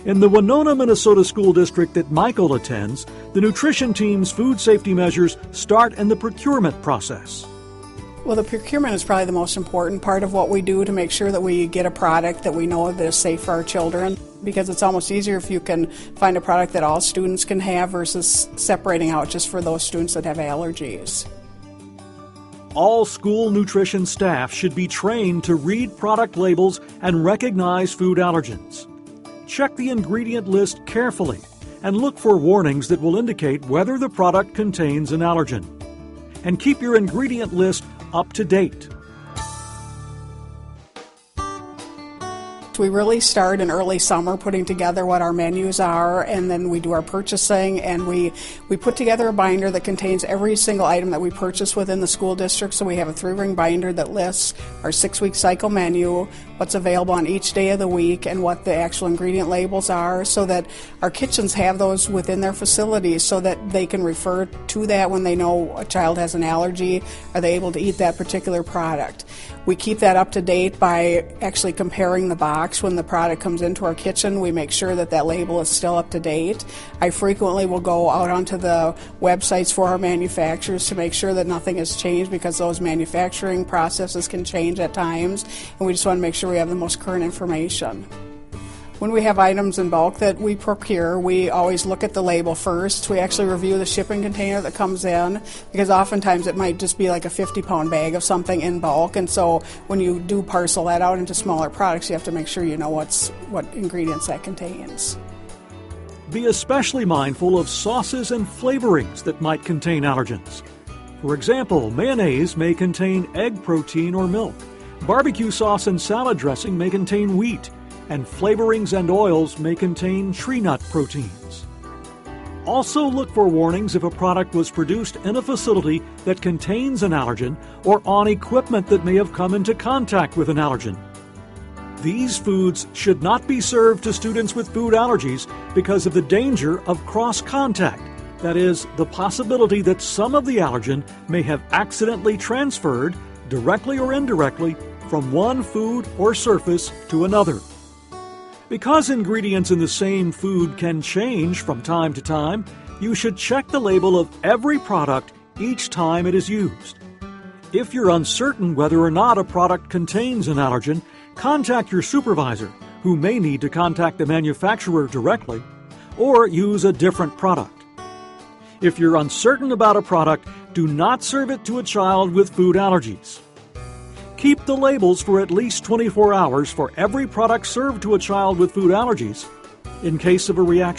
In the Winona, Minnesota school district that Michael attends, the nutrition team's food safety measures start in the procurement process. Well, the procurement is probably the most important part of what we do to make sure that we get a product that we know that is safe for our children, because it's almost easier if you can find a product that all students can have versus separating out just for those students that have allergies. All school nutrition staff should be trained to read product labels and recognize food allergens. Check the ingredient list carefully and look for warnings that will indicate whether the product contains an allergen. And keep your ingredient list up to date. We really start in early summer putting together what our menus are, and then we do our purchasing, and we put together a binder that contains every single item that we purchase within the school district. So we have a 3-ring binder that lists our 6-week cycle menu, what's available on each day of the week, and what the actual ingredient labels are, so that our kitchens have those within their facilities so that they can refer to that when they know a child has an allergy. Are they able to eat that particular product? We keep that up to date by actually comparing the box when the product comes into our kitchen. We make sure that that label is still up to date. I frequently will go out onto the websites for our manufacturers to make sure that nothing has changed, because those manufacturing processes can change at times, and we just want to make sure we have the most current information. When we have items in bulk that we procure, we always look at the label first. We actually review the shipping container that comes in, because oftentimes it might just be like a 50-pound bag of something in bulk, and so when you do parcel that out into smaller products, you have to make sure you know what ingredients that contains. Be especially mindful of sauces and flavorings that might contain allergens. For example, mayonnaise may contain egg protein or milk. Barbecue sauce and salad dressing may contain wheat, and flavorings and oils may contain tree nut proteins. Also look for warnings if a product was produced in a facility that contains an allergen or on equipment that may have come into contact with an allergen. These foods should not be served to students with food allergies because of the danger of cross-contact. That is, the possibility that some of the allergen may have accidentally transferred, directly or indirectly, from one food or surface to another. Because ingredients in the same food can change from time to time, you should check the label of every product each time it is used. If you're uncertain whether or not a product contains an allergen, contact your supervisor, who may need to contact the manufacturer directly, or use a different product. If you're uncertain about a product, do not serve it to a child with food allergies. Keep the labels for at least 24 hours for every product served to a child with food allergies in case of a reaction.